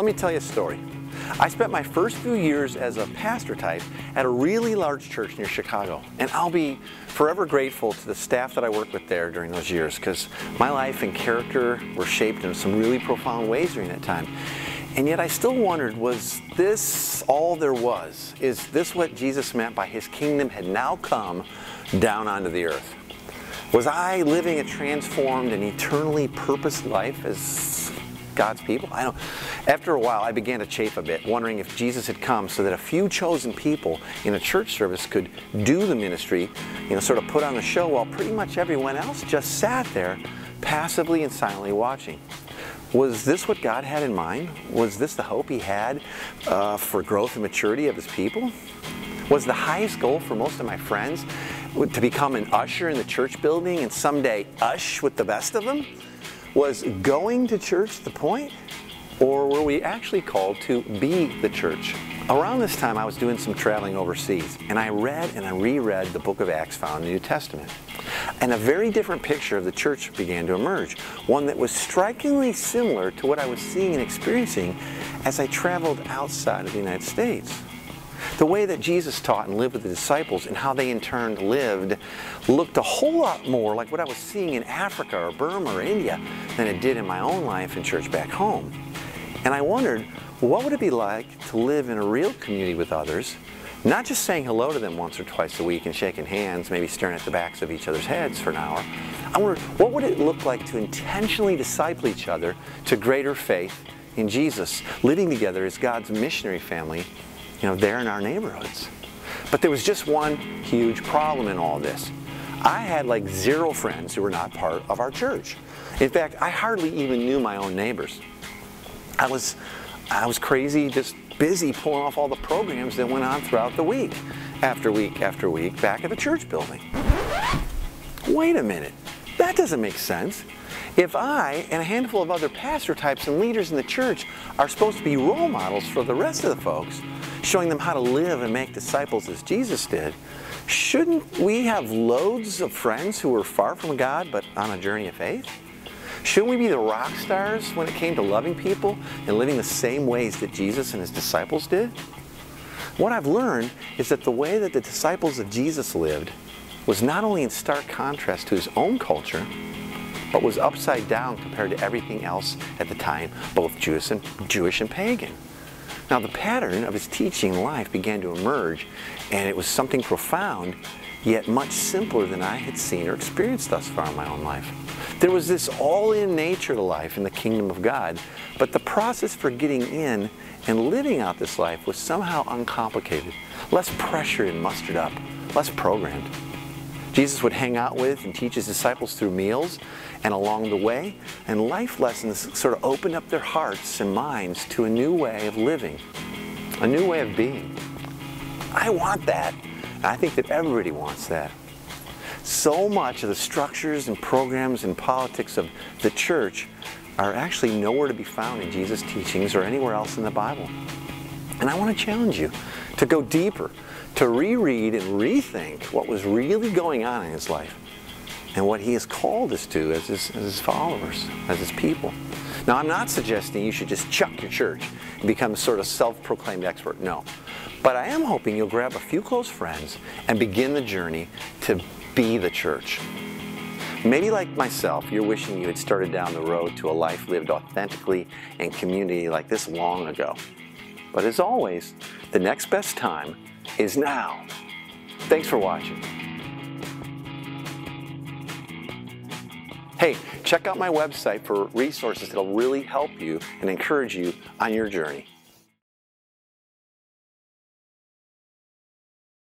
me tell you a story. I spent my first few years as a pastor type at a really large church near Chicago, and I'll be forever grateful to the staff that I worked with there during those years, because my life and character were shaped in some really profound ways during that time. And yet I still wondered, was this all there was? Is this what Jesus meant by His kingdom had now come down onto the earth? Was I living a transformed and eternally purposed life as God's people? I don't. After a while, I began to chafe a bit, wondering if Jesus had come so that a few chosen people in a church service could do the ministry, sort of put on the show, while pretty much everyone else just sat there, passively and silently watching. Was this what God had in mind? Was this the hope He had for growth and maturity of His people? Was the highest goal for most of my friends to become an usher in the church building and someday ush with the best of them? Was going to church the point? Or were we actually called to be the church? Around this time, I was doing some traveling overseas, and I read and I reread the book of Acts found in the New Testament. And a very different picture of the church began to emerge, one that was strikingly similar to what I was seeing and experiencing as I traveled outside of the United States. The way that Jesus taught and lived with the disciples and how they in turn lived looked a whole lot more like what I was seeing in Africa or Burma or India than it did in my own life and church back home. And I wondered, what would it be like to live in a real community with others, not just saying hello to them once or twice a week and shaking hands, maybe staring at the backs of each other's heads for an hour. I wondered, what would it look like to intentionally disciple each other to greater faith in Jesus, living together as God's missionary family, there in our neighborhoods. But there was just one huge problem in all this. I had like 0 friends who were not part of our church. In fact, I hardly even knew my own neighbors. I was crazy, just busy pulling off all the programs that went on throughout the week after week after week back at the church building. Wait a minute, that doesn't make sense. If I and a handful of other pastor types and leaders in the church are supposed to be role models for the rest of the folks, showing them how to live and make disciples as Jesus did, shouldn't we have loads of friends who were far from God but on a journey of faith? Shouldn't we be the rock stars when it came to loving people and living the same ways that Jesus and His disciples did? What I've learned is that the way that the disciples of Jesus lived was not only in stark contrast to His own culture, but was upside down compared to everything else at the time, both Jewish and pagan. Now, the pattern of His teaching and life began to emerge, and it was something profound, yet much simpler than I had seen or experienced thus far in my own life. There was this all-in nature to life in the kingdom of God, but the process for getting in and living out this life was somehow uncomplicated, less pressured and mustered up, less programmed. Jesus would hang out with and teach His disciples through meals and along the way, and life lessons sort of opened up their hearts and minds to a new way of living, a new way of being. I want that. I think that everybody wants that. So much of the structures and programs and politics of the church are actually nowhere to be found in Jesus' teachings or anywhere else in the Bible. And I want to challenge you to go deeper, to reread and rethink what was really going on in His life and what He has called us to as His followers, as His people. Now, I'm not suggesting you should just chuck your church and become a sort of self-proclaimed expert. No. But I am hoping you'll grab a few close friends and begin the journey to be the church. Maybe like myself, you're wishing you had started down the road to a life lived authentically in community like this long ago. But as always, the next best time is now. Thanks for watching. Hey, check out my website for resources that'll really help you and encourage you on your journey.